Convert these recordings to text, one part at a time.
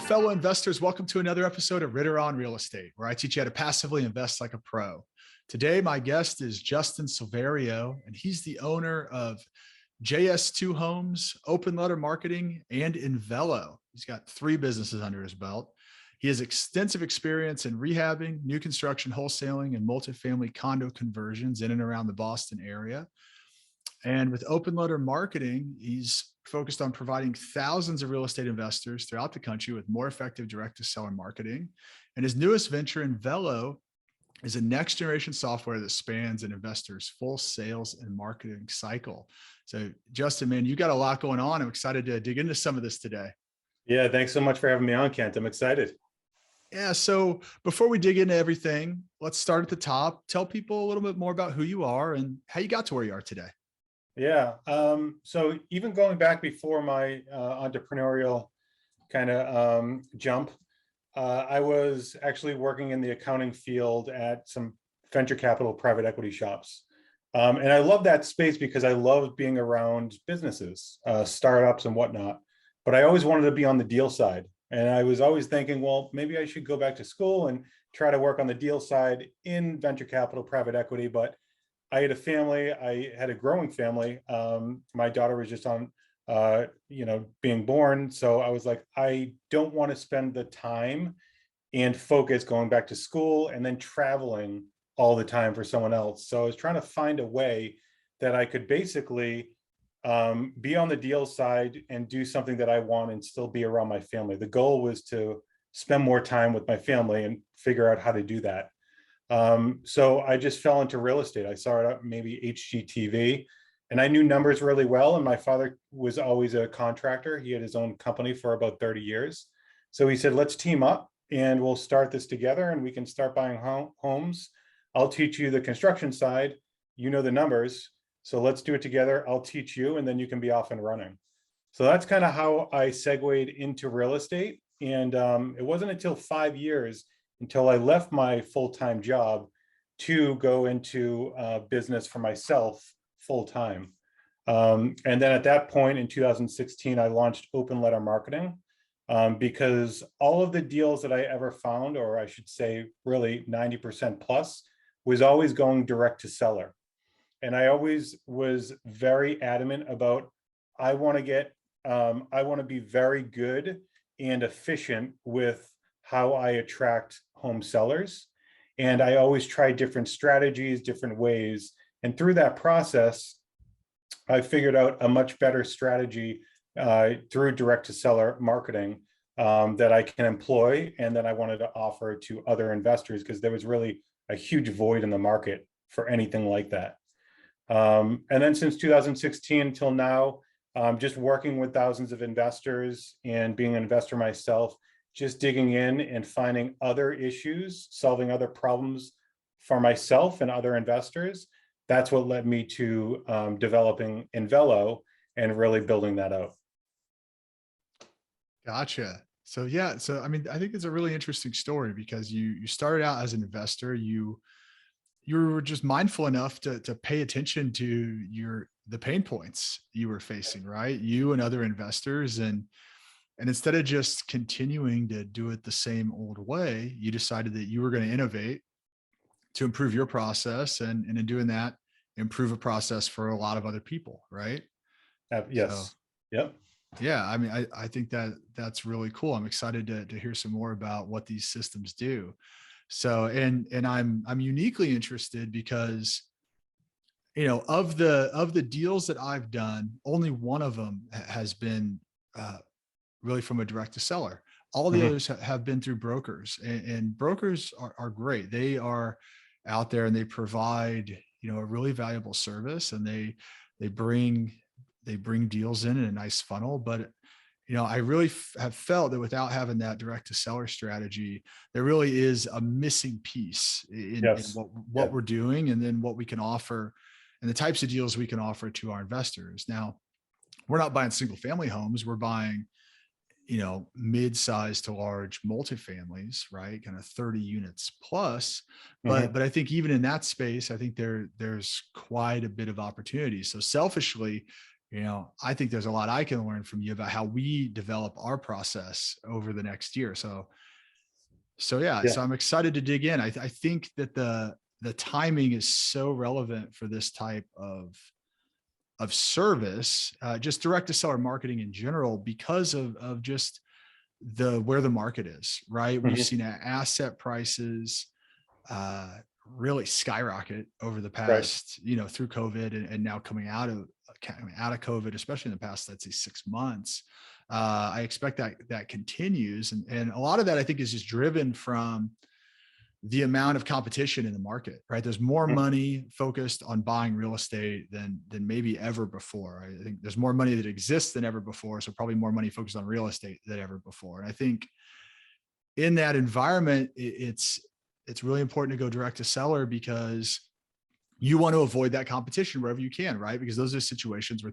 fellow investors. Welcome to another episode of Ritter on Real Estate, where I teach you how to passively invest like a pro. Today, my guest is Justin Silverio, and he's the owner of JS2 Homes, Open Letter Marketing, and Invelo. He's got 3 businesses under his belt. He has extensive experience in rehabbing, new construction, wholesaling, and multifamily condo conversions in and around the Boston area. And with Open Letter Marketing, he's focused on providing thousands of real estate investors throughout the country with more effective direct-to-seller marketing. And his newest venture, Invelo, is a next-generation software that spans an investor's full sales and marketing cycle. So, Justin, man, you got a lot going on. I'm excited to dig into some of this today. Yeah, thanks so much for having me on, Kent. I'm excited. Yeah, so before we dig into everything, let's start at the top. Tell people a little bit more about who you are and how you got to where you are today. Yeah, so even going back before my entrepreneurial kind of jump, I was actually working in the accounting field at some venture capital private equity shops. And I love that space because I love being around businesses, startups and whatnot. But I always wanted to be on the deal side. And I was always thinking, well, maybe I should go back to school and try to work on the deal side in venture capital private equity. But I had a family, I had a growing family. My daughter was just on, being born. So I was like, I don't want to spend the time and focus going back to school and then traveling all the time for someone else. So I was trying to find a way that I could basically be on the deal side and do something that I want and still be around my family. The goal was to spend more time with my family and figure out how to do that. So I just fell into real estate. I saw it on maybe HGTV, and I knew numbers really well. And my father was always a contractor. He had his own company for about 30 years. So he said, let's team up and we'll start this together and we can start buying homes. I'll teach you the construction side. You know the numbers. So let's do it together. I'll teach you, and then you can be off and running. So that's kind of how I segued into real estate. And it wasn't until 5 years until I left my full-time job to go into business for myself full-time. And then at that point in 2016, I launched Open Letter Marketing because all of the deals that I ever found, or I should say really 90% plus, was always going direct to seller. And I always was very adamant about, I want to be very good and efficient with how I attract home sellers. And I always try different strategies, different ways. And through that process, I figured out a much better strategy through direct to seller marketing that I can employ and that I wanted to offer to other investors, because there was really a huge void in the market for anything like that. And then since 2016 until now, just working with thousands of investors and being an investor myself, just digging in and finding other issues, solving other problems for myself and other investors. That's what led me to developing Invelo and really building that out. Gotcha. So yeah, I mean, I think it's a really interesting story because you started out as an investor. You were just mindful enough to pay attention to the pain points you were facing, right? You and other investors, and instead of just continuing to do it the same old way, you decided that you were going to innovate to improve your process, and in doing that, improve a process for a lot of other people, right? Yes. So, Yep. yeah, I mean, I think that's really cool. I'm excited to hear some more about what these systems do. So, and I'm uniquely interested because, of the deals that I've done, only one of them has been really from a direct to seller. All the others have been through brokers, and brokers are great. They are out there and they provide, a really valuable service, and they bring deals in a nice funnel. But, I really have felt that without having that direct to seller strategy, there really is a missing piece in what we're doing, and then what we can offer and the types of deals we can offer to our investors. Now, we're not buying single family homes. We're buying, mid-sized to large multifamilies, right? Kind of 30 units plus. But I think even in that space, I think there's quite a bit of opportunity. So selfishly, I think there's a lot I can learn from you about how we develop our process over the next year. So yeah, Yeah. so I'm excited to dig in. I think that the timing is so relevant for this type of service, just direct to seller marketing in general, because of just where the market is, right? We've Mhm. seen asset prices really skyrocket over the Right. past, through COVID, and now coming out of COVID, especially in the past, let's say 6 months. I expect that continues, and a lot of that I think is just driven from the amount of competition in the market, right? There's more Mhm. money focused on buying real estate than maybe ever before. I think there's more money that exists than ever before, so probably more money focused on real estate than ever before. And I think in that environment, it's really important to go direct to seller, because you want to avoid that competition wherever you can, right? Because those are situations where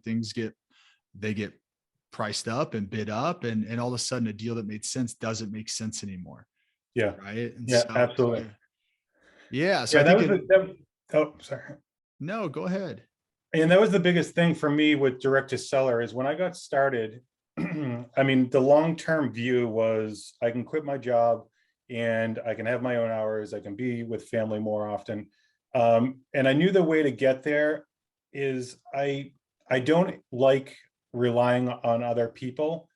they get priced up and bid up, and all of a sudden a deal that made sense doesn't make sense anymore, Yeah. right? And Yeah, so absolutely. yeah, so Yeah, I that think was it. oh, sorry. No, go ahead. And that was the biggest thing for me with direct to seller is when I got started. I mean, the long-term view was I can quit my job and I can have my own hours. I can be with family more often. And I knew the way to get there is I don't like relying on other people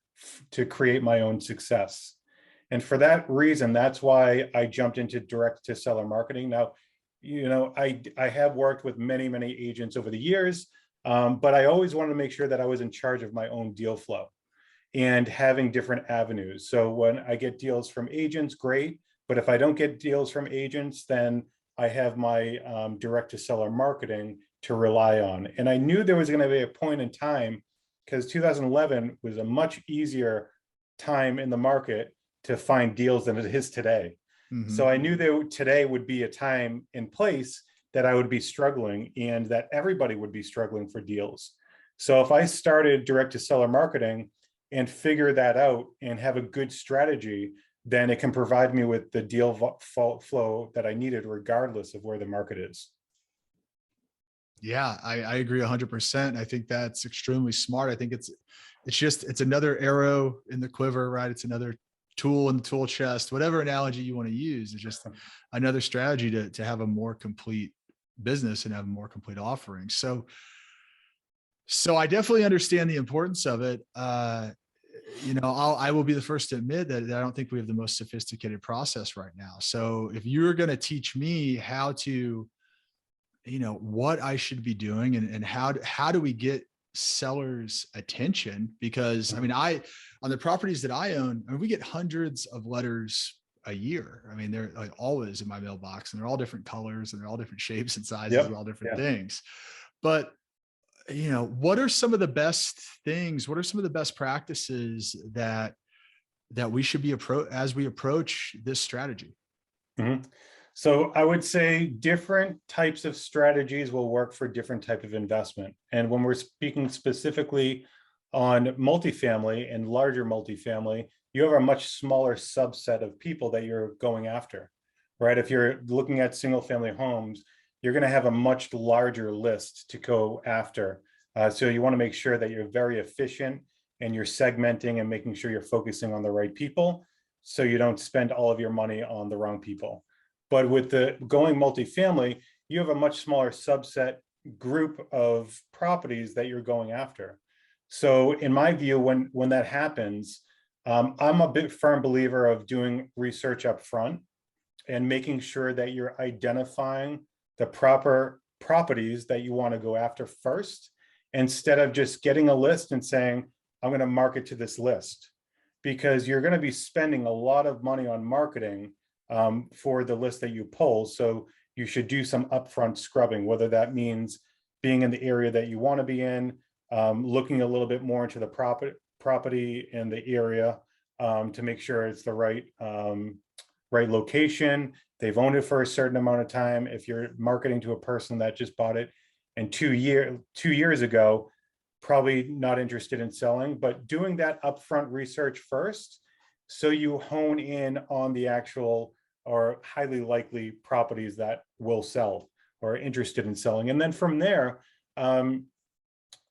to create my own success. And for that reason, that's why I jumped into direct to seller marketing. Now, I have worked with many agents over the years, but I always wanted to make sure that I was in charge of my own deal flow and having different avenues. So when I get deals from agents, great. But if I don't get deals from agents, then I have my direct to seller marketing to rely on. And I knew there was going to be a point in time, because 2011 was a much easier time in the market to find deals than it is today. So Mhm. I knew that today would be a time and place that I would be struggling and that everybody would be struggling for deals. So if I started direct to seller marketing and figure that out and have a good strategy, then it can provide me with the deal flow that I needed, regardless of where the market is. Yeah, I agree 100%. I think that's extremely smart. I think it's another arrow in the quiver, right? It's another tool in the tool chest, whatever analogy you want to use. It's just another strategy to have a more complete business and have a more complete offering. So I definitely understand the importance of it. I will be the first to admit that I don't think we have the most sophisticated process right now. So if you're going to teach me how to, what I should be doing, and how do we get sellers attention? Because I mean, on the properties that I own, I mean, we get hundreds of letters a year. I mean, they're like always in my mailbox, and they're all different colors, and they're all different shapes and sizes, and Yep. all different Yeah. things. But what are some of the best things? What are some of the best practices that we should be as we approach this strategy? Mhm. So I would say different types of strategies will work for different type of investment. And when we're speaking specifically on multifamily and larger multifamily, you have a much smaller subset of people that you're going after, right? If you're looking at single family homes, you're going to have a much larger list to go after. So you want to make sure that you're very efficient and you're segmenting and making sure you're focusing on the right people, so you don't spend all of your money on the wrong people. But with the going multifamily, you have a much smaller subset group of properties that you're going after. So in my view, when that happens, I'm a big firm believer of doing research up front and making sure that you're identifying the proper properties that you want to go after first, instead of just getting a list and saying, I'm going to market to this list, because you're going to be spending a lot of money on marketing for the list that you pull. So you should do some upfront scrubbing, whether that means being in the area that you want to be in, looking a little bit more into the property in the area to make sure it's the right location. They've owned it for a certain amount of time. If you're marketing to a person that just bought it and 2 years ago, probably not interested in selling, but doing that upfront research first, so you hone in on the actual or highly likely properties that will sell or are interested in selling. And then from there,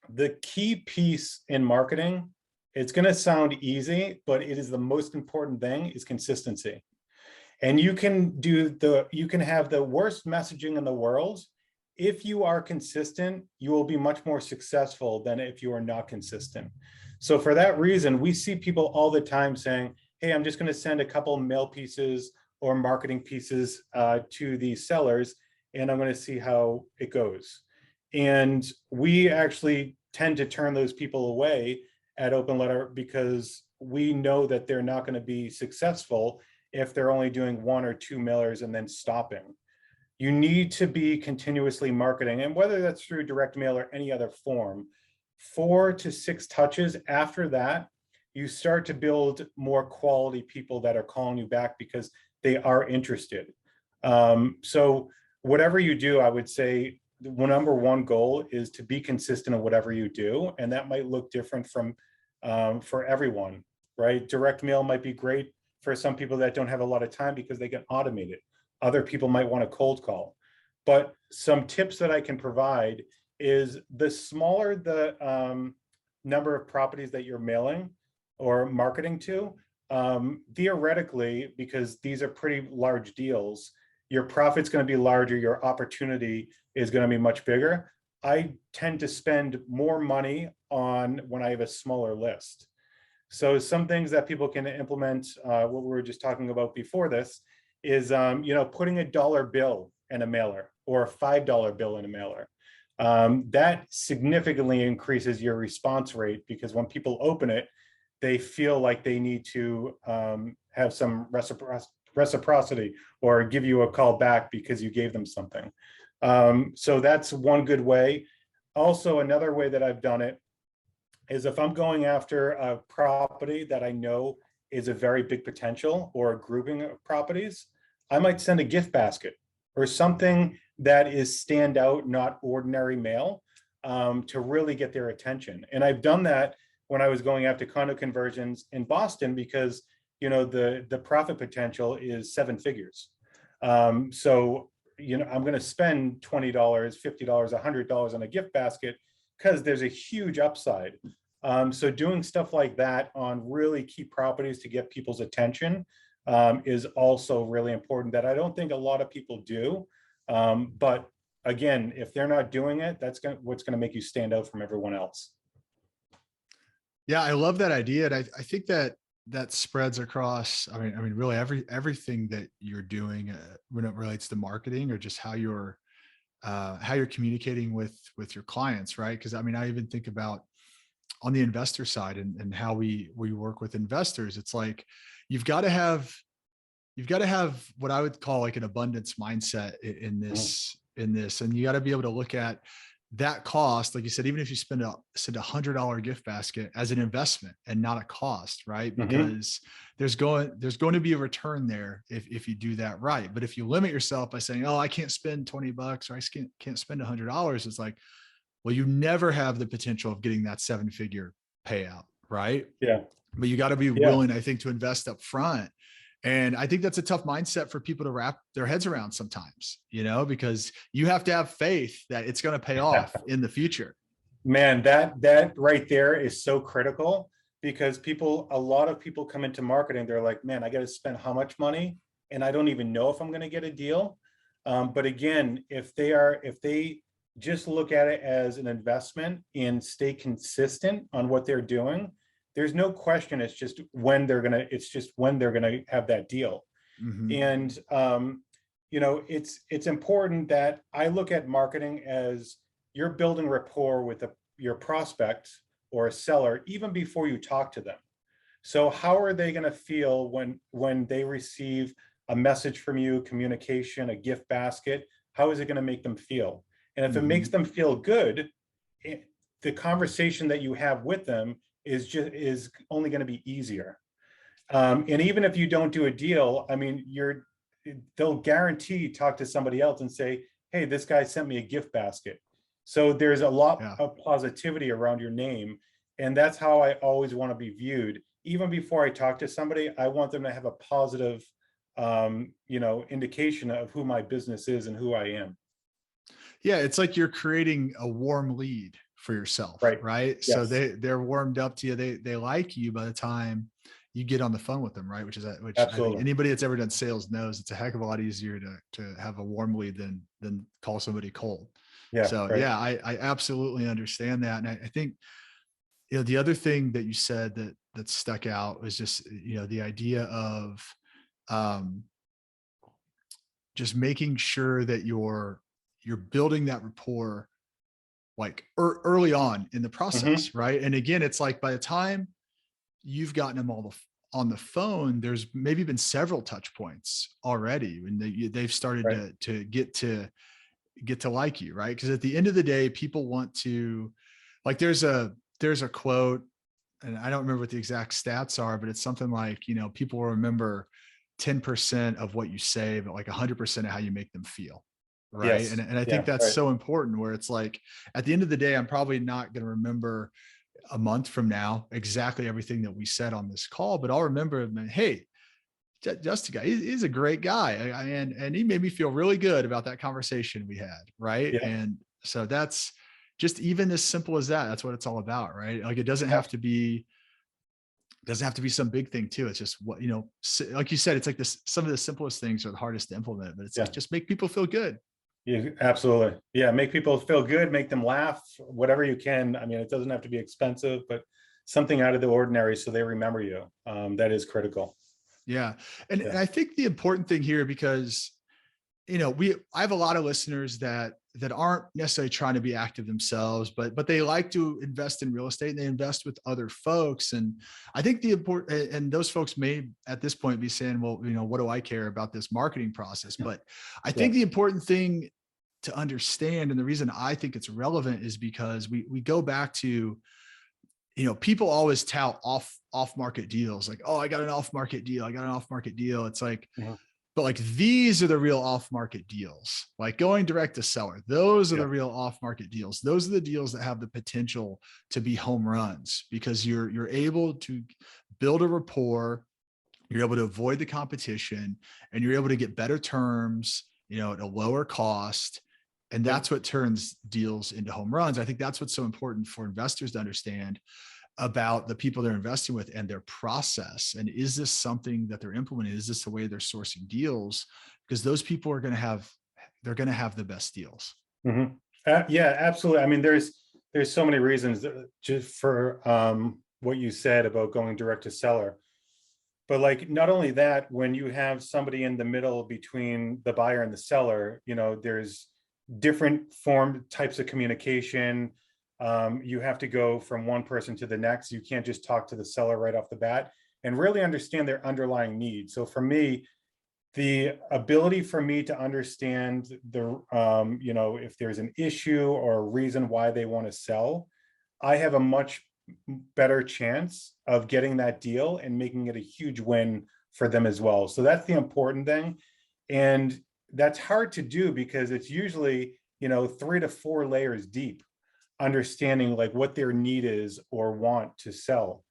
The key piece in marketing, it's going to sound easy, but it is the most important thing, is consistency. And you can have the worst messaging in the world. If you are consistent, you will be much more successful than if you are not consistent. So for that reason, we see people all the time saying, hey, I'm just going to send a couple mail pieces or marketing pieces to the sellers, and I'm going to see how it goes. And we actually tend to turn those people away at Open Letter because we know that they're not going to be successful if they're only doing 1 or 2 mailers and then stopping. You need to be continuously marketing, and whether that's through direct mail or any other form, 4 to 6 touches. After that, you start to build more quality people that are calling you back because they are interested. So whatever you do, I would say the number one goal is to be consistent in whatever you do. And that might look different from for everyone, right? Direct mail might be great for some people that don't have a lot of time because they can automate it. Other people might want a cold call. But some tips that I can provide is, the smaller the number of properties that you're mailing or marketing to, theoretically, because these are pretty large deals, your profit's going to be larger, your opportunity is going to be much bigger. I tend to spend more money on when I have a smaller list. So some things that people can implement, what we were just talking about before this, is putting a dollar bill in a mailer or a $5 bill in a mailer. That significantly increases your response rate, because when people open it, they feel like they need to have some reciprocity or give you a call back because you gave them something. So that's one good way. Also, another way that I've done it is, if I'm going after a property that I know is a very big potential, or a grouping of properties, I might send a gift basket or something that is standout, not ordinary mail, to really get their attention. And I've done that when I was going after condo conversions in Boston, because the profit potential is 7 figures. So I'm going to spend $20, $50, $100 on a gift basket because there's a huge upside. So doing stuff like that on really key properties to get people's attention is also really important, that I don't think a lot of people do. But again, if they're not doing it, that's what's going to make you stand out from everyone else. Yeah, I love that idea. And I think that spreads across, really everything that you're doing when it relates to marketing, or just how you're communicating with your clients, right? Because I even think about on the investor side and how we work with investors. It's like, you've got to have what I would call like an abundance mindset in this, and you got to be able to look at that cost, like you said, even if you send a $100 gift basket, as an investment and not a cost, right? Because there's going to be a return there if you do that right. But if you limit yourself by saying, oh, I can't spend $20 or I can't spend $100, it's like, well, you never have the potential of getting that 7-figure payout, right? Yeah. But you got to be Yeah. willing, I think, to invest up front. And I think that's a tough mindset for people to wrap their heads around sometimes, because you have to have faith that it's going to pay off in the future. Man, that right there is so critical, because a lot of people come into marketing, they're like, man, I got to spend how much money, and I don't even know if I'm going to get a deal. But again, if they just look at it as an investment and stay consistent on what they're doing, there's no question. It's just when they're gonna have that deal. And it's important that I look at marketing as, you're building rapport with your prospect or a seller even before you talk to them. So how are they going to feel when they receive a message from you, communication, a gift basket? How is it going to make them feel? And if it makes them feel good, the conversation that you have with them is only going to be easier. And even if you don't do a deal, they'll guarantee talk to somebody else and say, hey, this guy sent me a gift basket. So there's a lot of positivity around your name. And that's how I always want to be viewed. Even before I talk to somebody, I want them to have a positive, indication of who my business is and who I am. Yeah, it's like you're creating a warm lead for yourself, Right. right? So Yes, they're warmed up to you. They like you by the time you get on the phone with them, right? Which I think absolutely. anybody that's ever done sales knows it's a heck of a lot easier to have a warm lead than call somebody cold. Yeah, So right. yeah, I absolutely understand that. And I think, the other thing that you said that stuck out was just, the idea of um just making sure that you're building that rapport like early on in the Hmm. process, right? And again, it's like by the time you've gotten them on the phone, there's maybe been several touch points already, and they've started Right. to get to like you, right? Because at the end of the day, people want to, like, there's a quote, and I don't remember what the exact stats are, but it's something like, people will remember 10% of what you say, but like 100% of how you make them feel. Right. And, Yes. and I think Yeah. that's Right. so important, where it's like, at the end of the day, I'm probably not going to remember a month from now exactly everything that we said on this call, but I'll remember, man, hey, Justin guy, he's a great guy. And he made me feel really good about that conversation we had. Right. Yeah. And so that's just even as simple as that. That's what it's all about. Right. Like, it doesn't have to be some big thing too. It's just what, like you said, it's like this, some of the simplest things are the hardest to implement, but it's like, Yeah. just make people feel good. Yeah, absolutely. Yeah, make people feel good, make them laugh, whatever you can. I mean, it doesn't have to be expensive, but something out of the ordinary so they remember you. That is critical. Yeah. And Yeah. I think the important thing here, because I have a lot of listeners that aren't necessarily trying to be active themselves, but they like to invest in real estate, and they invest with other folks. And I think the important, and those folks may at this point be saying, well, what do I care about this marketing process? But I Yeah. think the important thing to understand, and the reason I think it's relevant, is because we go back to, people always tout off market deals, like, oh, I got an off market deal, I got an off market deal. It's like, Mhm. but like, these are the real off market deals, like going direct to seller. Those are Yeah. the real off market deals. Those are the deals that have the potential to be home runs, because you're able to build a rapport, you're able to avoid the competition, and you're able to get better terms, at a lower cost. And Yep. that's what turns deals into home runs. I think that's what's so important for investors to understand about the people they're investing with and their process. And is this something that they're implementing? Is this the way they're sourcing deals? Because those people they're going to have the best deals. Mhm. Yeah, absolutely. I mean, there's so many reasons just for what you said about going direct to seller. But like, not only that, when you have somebody in the middle between the buyer and the seller, there's different form types of communication. You have to go from one person to the next. You can't just talk to the seller right off the bat and really understand their underlying needs. So for me, the ability for me to understand if there's an issue or a reason why they want to sell, I have a much better chance of getting that deal and making it a huge win for them as well. So that's the important thing. And that's hard to do because it's usually, 3 to 4 layers deep, understanding like what their need is or want to sell.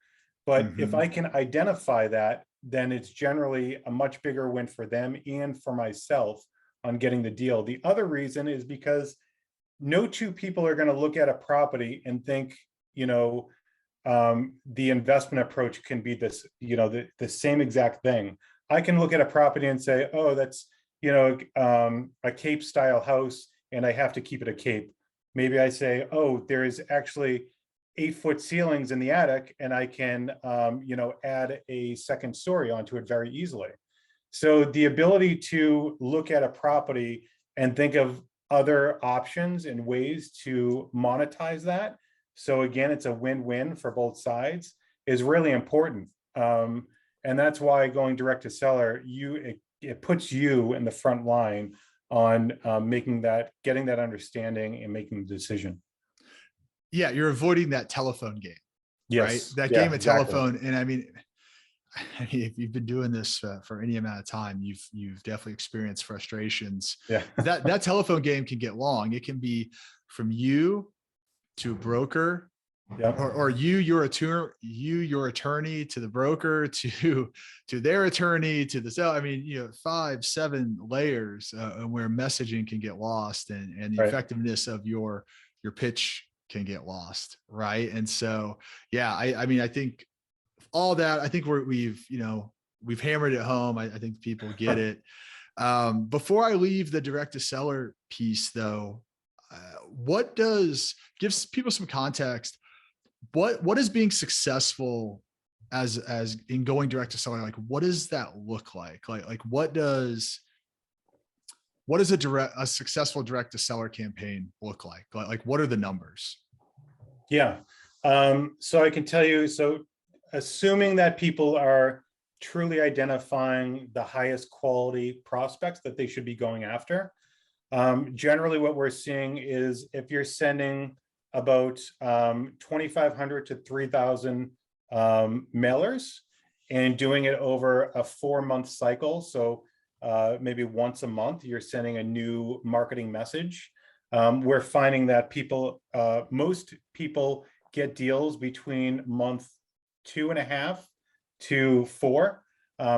But if Mm-hmm. I can identify that, then it's generally a much bigger win for them and for myself on getting the deal. The other reason is because no two people are going to look at a property and think, you know, the investment approach can be this, the same exact thing. I can look at a property and say, oh, that's, a Cape style house, and I have to keep it a Cape. Maybe I say, oh, there is actually 8-foot ceilings in the attic, and I can, add a second story onto it very easily. So the ability to look at a property and think of other options and ways to monetize that, so again, it's a win-win for both sides, is really important. And that's why going direct to seller, it puts you in the front line on getting that understanding and making the decision. Yeah. You're avoiding that telephone game, right? Yes, That yeah, game of exactly. telephone. And if you've been doing this for any amount of time, you've definitely experienced frustrations, Yeah, because that telephone game can get long. It can be from you to a broker, yeah, or your attorney to the broker, to their attorney to the seller. I mean, 5, 7 layers, where messaging can get lost, and the right. effectiveness of your pitch can get lost, right? And so, yeah, I mean, I think all that, I think we've, we've hammered it home. I think people get it. Before I leave the direct to seller piece though, what does, gives people some context, what is being successful as in going direct to seller? Like, what does that look like? Like what does a successful direct to seller campaign look like? Like what are the numbers? Yeah. So I can tell you, so assuming that people are truly identifying the highest quality prospects that they should be going after, generally what we're seeing is if you're sending about 2,500 to 3,000 mailers and doing it over a 4-month cycle, so maybe once a month, you're sending a new marketing message. We're finding that most people get deals between month 2.5 to 4,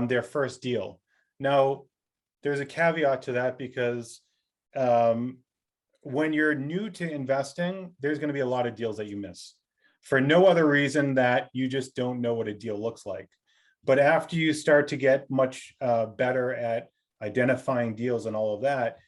their first deal. Now, there's a caveat to that because when you're new to investing, there's going to be a lot of deals that you miss for no other reason that you just don't know what a deal looks like. But after you start to get much better at identifying deals and all of that,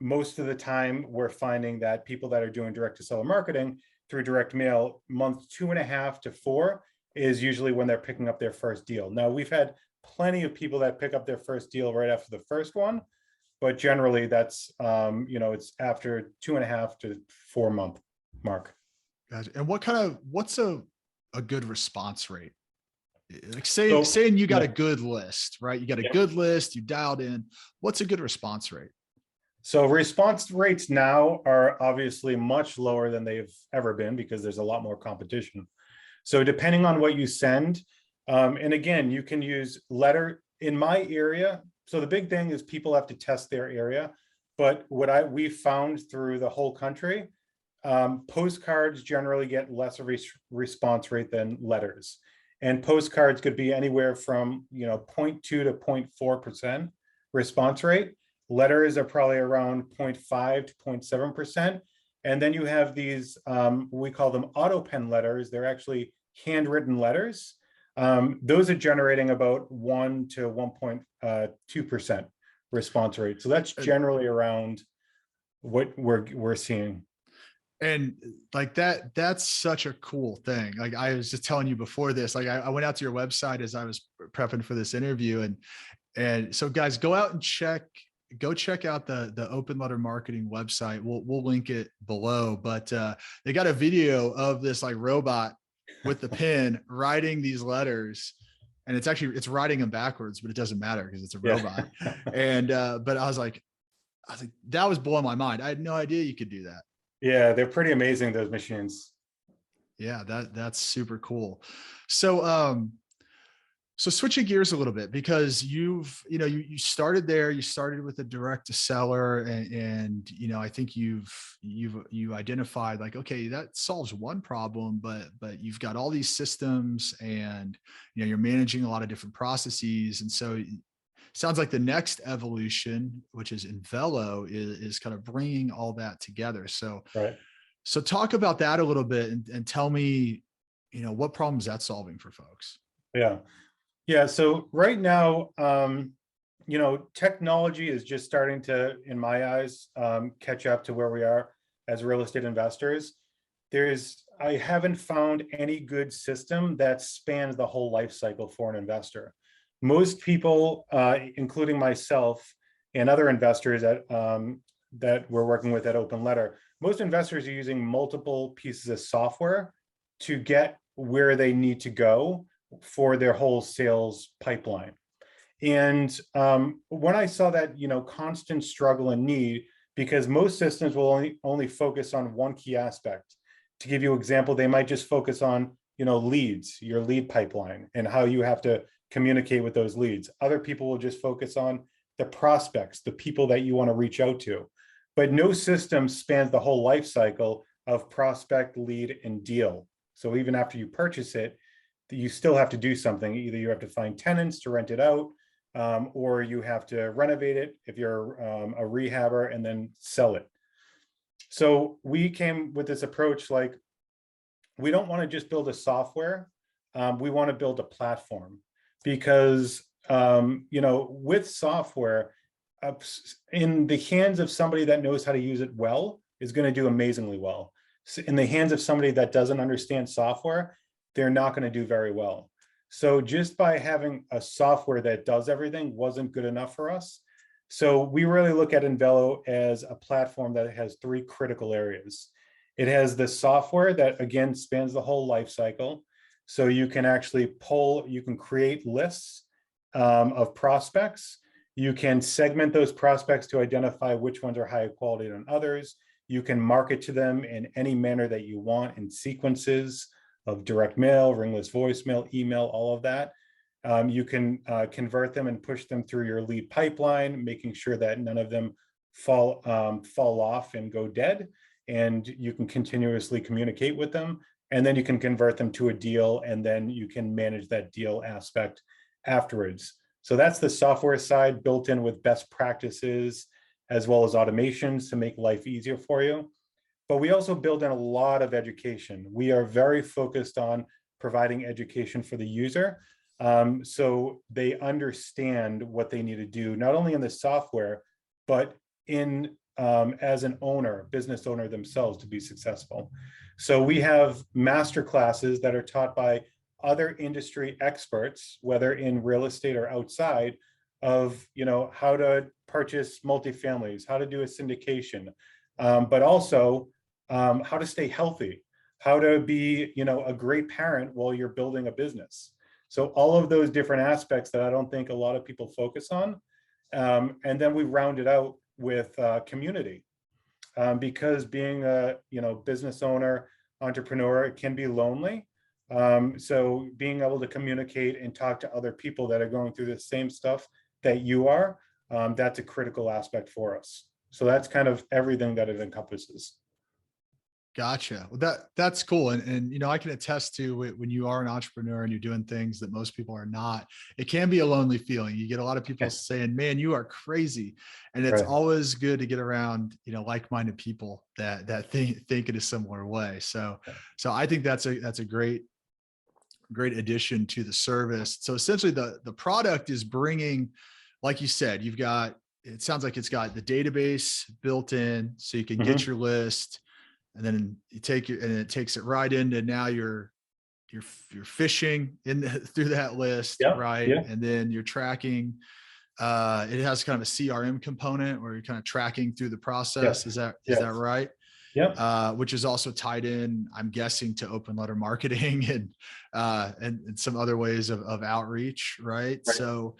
most of the time we're finding that people that are doing direct to seller marketing through direct mail, month 2.5 to 4 is usually when they're picking up their first deal. Now, we've had plenty of people that pick up their first deal right after the first one, but generally that's it's after 2.5 to 4 month mark. Gotcha. And what's a good response rate? Like So saying you got yeah, a good list, right? You got a yeah. good list, you dialed in. What's a good response rate? So response rates now are obviously much lower than they've ever been because there's a lot more competition. So depending on what you send, and again, you can use letter in my area. So the big thing is people have to test their area. But what we found through the whole country, postcards generally get less of a response rate than letters. And postcards could be anywhere from 0.2 to 0.4% response rate. Letters are probably around 0.5 to 0.7%. And then you have these, we call them auto pen letters. They're actually handwritten letters. Those are generating about 1 to 1.2% response rate. So that's generally around what we're seeing. And like that's such a cool thing. Like I was just telling you before this, like I went out to your website as I was prepping for this interview, and so guys, go out and go check out the Open Letter Marketing website. We'll link it below, but they got a video of this like robot with the pen writing these letters, and it's writing them backwards, but it doesn't matter because it's a robot. Yeah. And but I was like that was blowing my mind. I had no idea you could do that. Yeah, they're pretty amazing, those machines. Yeah, that's super cool. So so switching gears a little bit, because you started there, you started with a direct to seller, and I think you identified like, okay, that solves one problem, but you've got all these systems, and you're managing a lot of different processes. And so it sounds like the next evolution, which is Invelo, is kind of bringing all that together. Right. So talk about that a little bit, and tell me, what problems that's solving for folks. Yeah. Yeah. So right now, technology is just starting to, in my eyes, catch up to where we are as real estate investors. I haven't found any good system that spans the whole life cycle for an investor. Most people, including myself and other investors that we're working with at Open Letter, most investors are using multiple pieces of software to get where they need to go for their whole sales pipeline. And when I saw that, constant struggle and need, because most systems will only focus on one key aspect. To give you an example, they might just focus on, leads, your lead pipeline, and how you have to communicate with those leads. Other people will just focus on the prospects, the people that you want to reach out to. But no system spans the whole life cycle of prospect, lead, and deal. So even after you purchase it, you still have to do something. Either you have to find tenants to rent it out, or you have to renovate it if you're a rehabber, and then sell it. So we came with this approach, like, we don't want to just build a software. We want to build a platform, because, with software, in the hands of somebody that knows how to use it well, is going to do amazingly well. So in the hands of somebody that doesn't understand software, they're not going to do very well. So just by having a software that does everything wasn't good enough for us. So we really look at Invelo as a platform that has three critical areas. It has the software that, again, spans the whole life cycle. So you can actually you can create lists of prospects. You can segment those prospects to identify which ones are higher quality than others. You can market to them in any manner that you want, in sequences of direct mail, ringless voicemail, email, all of that. You can convert them and push them through your lead pipeline, making sure that none of them fall off and go dead. And you can continuously communicate with them. And then you can convert them to a deal, and then you can manage that deal aspect afterwards. So that's the software side, built in with best practices as well as automations to make life easier for you. But we also build in a lot of education. We are very focused on providing education for the user, so they understand what they need to do, not only in the software, but in as an owner, business owner themselves, to be successful. So we have master classes that are taught by other industry experts, whether in real estate or outside, of how to purchase multifamilies, how to do a syndication, but also how to stay healthy, how to be a great parent while you're building a business. So all of those different aspects that I don't think a lot of people focus on. And then we round it out with community, because being a business owner, entrepreneur, it can be lonely. So being able to communicate and talk to other people that are going through the same stuff that you are, that's a critical aspect for us. So that's kind of everything that it encompasses. Gotcha. Well, that's cool. And I can attest to it, when you are an entrepreneur and you're doing things that most people are not, it can be a lonely feeling. You get a lot of people saying, man, you are crazy. And it's Right. always good to get around, like-minded people that think in a similar way. So I think that's a great addition to the service. So essentially the product is bringing, like you said, it sounds like it's got the database built in, so you can get your list, and then you and it takes it right into, now you're fishing through that list, Yeah. right? Yeah. And then you're tracking. It has kind of a CRM component where you're kind of tracking through the process. Yes. Is that Yes. right? Yeah. Which is also tied in, I'm guessing, to open letter marketing and some other ways of outreach, right? Right.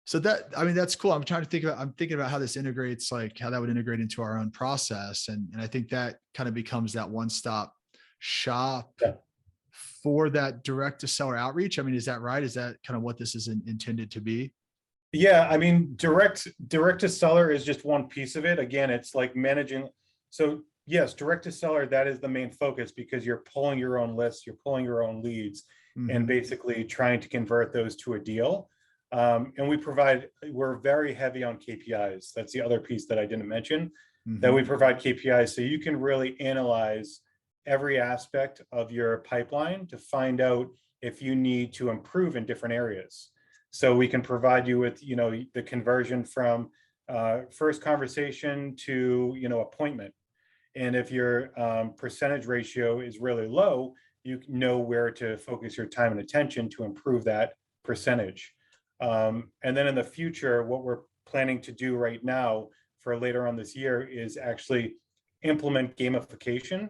So that's cool. I'm thinking about how this integrates, like how that would integrate into our own process. And I think that kind of becomes that one-stop shop Yeah. for that direct to seller outreach. I mean, is that right? Is that kind of what this is intended to be? Yeah, I mean, direct to seller is just one piece of it. Again, it's like managing. So yes, direct to seller, that is the main focus, because you're pulling your own lists, you're pulling your own leads, and basically trying to convert those to a deal. And we're very heavy on KPIs. That's the other piece that I didn't mention, that we provide KPIs. So you can really analyze every aspect of your pipeline to find out if you need to improve in different areas. So we can provide you with, the conversion from first conversation to, appointment. And if your percentage ratio is really low, you know where to focus your time and attention to improve that percentage. And then in the future, what we're planning to do right now for later on this year is actually implement gamification,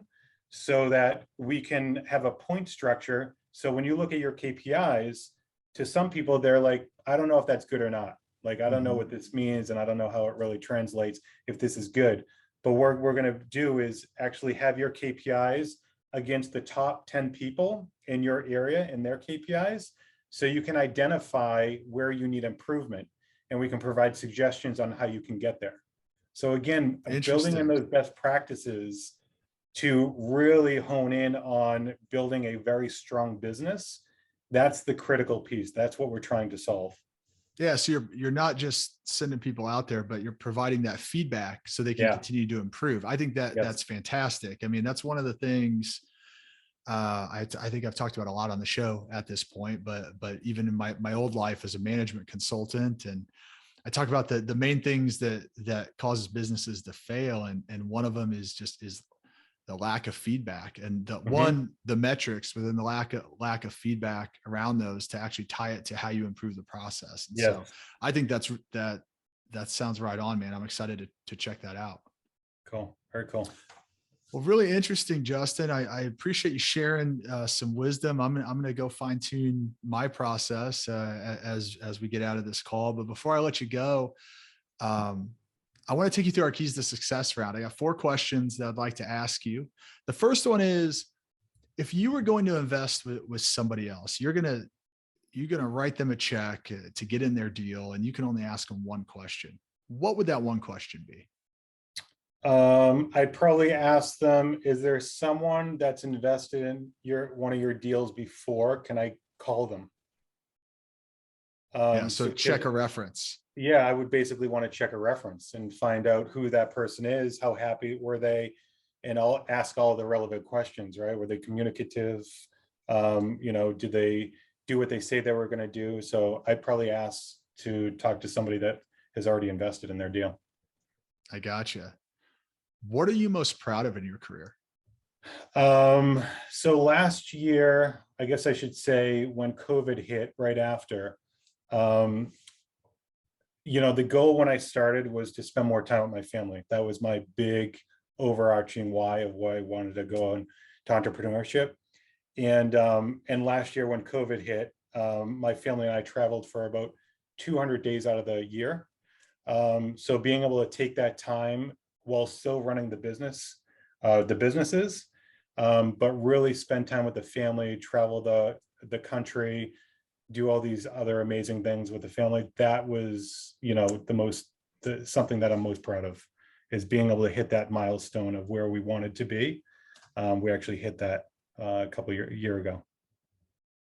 so that we can have a point structure. So when you look at your KPIs, to some people, they're like, I don't know if that's good or not. Like, I don't know what this means, and I don't know how it really translates, if this is good. But what we're going to do is actually have your KPIs against the top 10 people in your area and their KPIs. So you can identify where you need improvement, and we can provide suggestions on how you can get there. So again, building in those best practices to really hone in on building a very strong business, that's the critical piece. That's what we're trying to solve. Yeah, so you're not just sending people out there, but you're providing that feedback so they can Yeah. continue to improve. I think that Yes. that's fantastic. I mean, that's one of the things I think I've talked about a lot on the show at this point, but even in my old life as a management consultant, and I talk about the main things that causes businesses to fail, and one of them is the lack of feedback, and Hmm. the metrics within the lack of feedback around those to actually tie it to how you improve the process. And so Yes. I think that sounds right on, man. I'm excited to check that out. Cool. Very cool. Well, really interesting, Justin. I appreciate you sharing some wisdom. I'm going to go fine tune my process as we get out of this call. But before I let you go, um, I want to take you through our keys to success round. I got 4 questions that I'd like to ask you. The first one is, if you were going to invest with somebody else, you're gonna write them a check to get in their deal, and you can only ask them one question. What would that one question be? I'd probably ask them, is there someone that's invested in one of your deals before? Can I call them? Yeah, so So check a reference. yeah, I would basically want to check a reference and find out who that person is, how happy were they, and I'll ask all the relevant questions, right? Were they communicative? Did they do what they say they were going to do? So I'd probably ask to talk to somebody that has already invested in their deal. I gotcha. What are you most proud of in your career? So last year, I guess I should say when COVID hit right after, um, the goal when I started was to spend more time with my family. That was my big overarching why of why I wanted to go into entrepreneurship. And last year when COVID hit, my family and I traveled for about 200 days out of the year. So being able to take that time while still running the businesses, but really spend time with the family, travel the country, do all these other amazing things with the family. That was, something that I'm most proud of, is being able to hit that milestone of where we wanted to be. We actually hit that a couple year ago.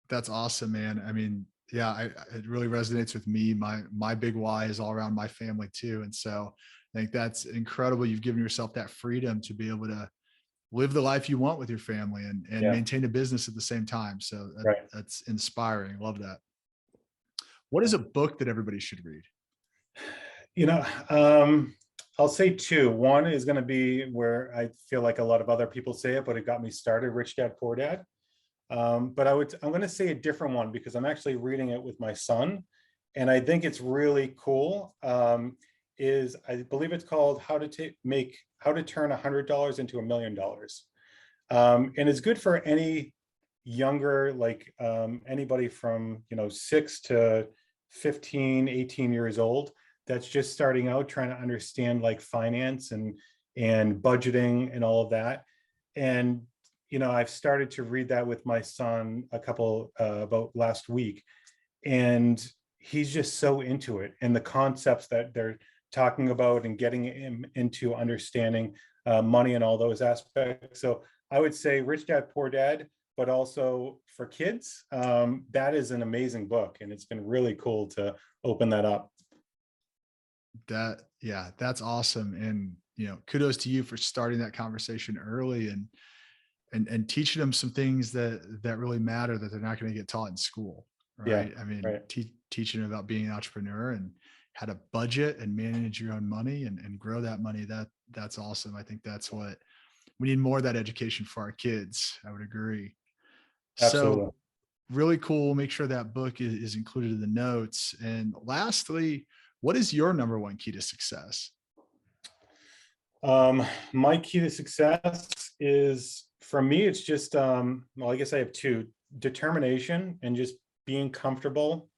That's awesome, man. I mean, yeah, it really resonates with me. My big why is all around my family too, and so I think that's incredible. You've given yourself that freedom to be able to live the life you want with your family and Yeah, maintain a business at the same time. So right. that's inspiring. Love that. What is a book that everybody should read? You know, um, I'll say two. One is going to be where I feel like a lot of other people say it, but it got me started, Rich Dad Poor Dad. But I'm going to say a different one because I'm actually reading it with my son, and I think it's really cool. Is I believe it's called How to Turn $100 into $1 million. And it's good for any younger, like anybody from 6 to 15, 18 years old that's just starting out trying to understand like finance and budgeting and all of that. And I've started to read that with my son about last week, and he's just so into it, and the concepts that they're talking about and getting him into understanding money and all those aspects. So I would say Rich Dad Poor Dad, but also for kids, that is an amazing book, and it's been really cool to open that up. Yeah, that's awesome. And kudos to you for starting that conversation early and teaching them some things that really matter that they're not going to get taught in school. Yeah, Right. I mean, right. teaching them about being an entrepreneur and how to budget and manage your own money and grow that money. That's awesome. I think that's what we need, more of that education for our kids. I would agree. So Absolutely. really cool. Make sure that book is included in the notes. And lastly, what is your number one key to success? My key to success is, for me, it's just, well, I guess I have two: determination and just being comfortable,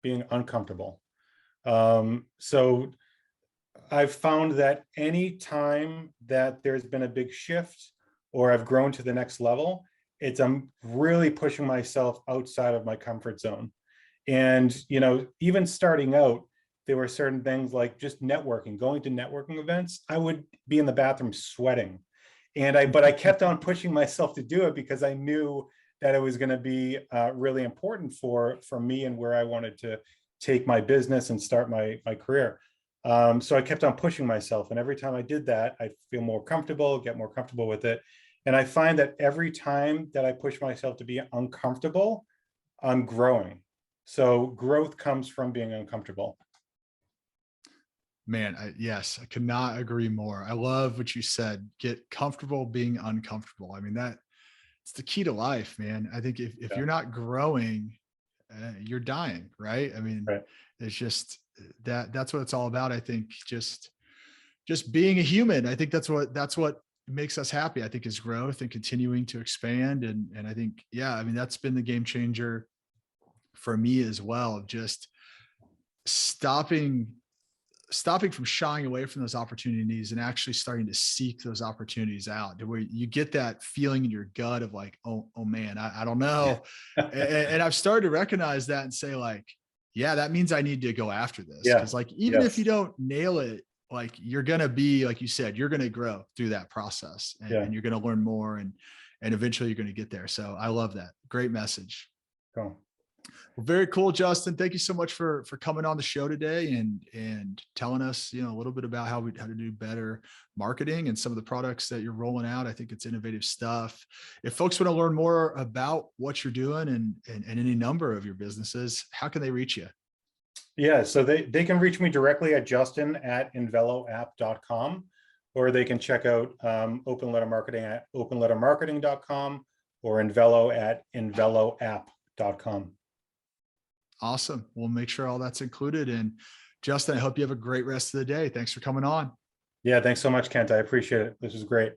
being uncomfortable. So I've found that any time that there's been a big shift or I've grown to the next level, I'm really pushing myself outside of my comfort zone. And, even starting out, there were certain things like just networking, going to networking events. I would be in the bathroom sweating. But I kept on pushing myself to do it because I knew that it was going to be really important for me and where I wanted take my business and start my career. So I kept on pushing myself. And every time I did that, I feel more comfortable, get more comfortable with it. And I find that every time that I push myself to be uncomfortable, I'm growing. So growth comes from being uncomfortable. Man, yes, I could not agree more. I love what you said. Get comfortable being uncomfortable. I mean, it's the key to life, man. I think if Yeah, you're not growing, you're dying, right? I mean, right. it's just that's what it's all about. I think just being a human. I think that's what makes us happy. I think is growth and continuing to expand. And I think, yeah, I mean, that's been the game changer for me as well. Of just stopping stopping from shying away from those opportunities and actually starting to seek those opportunities out, to where you get that feeling in your gut of like, oh man, I don't know. And I've started to recognize that and say like, yeah, that means I need to go after this. Yeah. Cause like, even if you Yes. don't nail it, like you're going to be, like you said, you're going to grow through that process, Yeah. and you're going to learn more, and eventually you're going to get there. So I love that. Great message. Cool. Well, very cool, Justin. Thank you so much for coming on the show today and telling us, a little bit about how to do better marketing and some of the products that you're rolling out. I think it's innovative stuff. If folks want to learn more about what you're doing and any number of your businesses, how can they reach you? Yeah, so they can reach me directly at justin@inveloapp.com, or they can check out Open Letter Marketing at openlettermarketing.com, or Invelo at inveloapp.com. Awesome. We'll make sure all that's included. And Justin, I hope you have a great rest of the day. Thanks for coming on. Yeah, thanks so much, Kent. I appreciate it. This was great.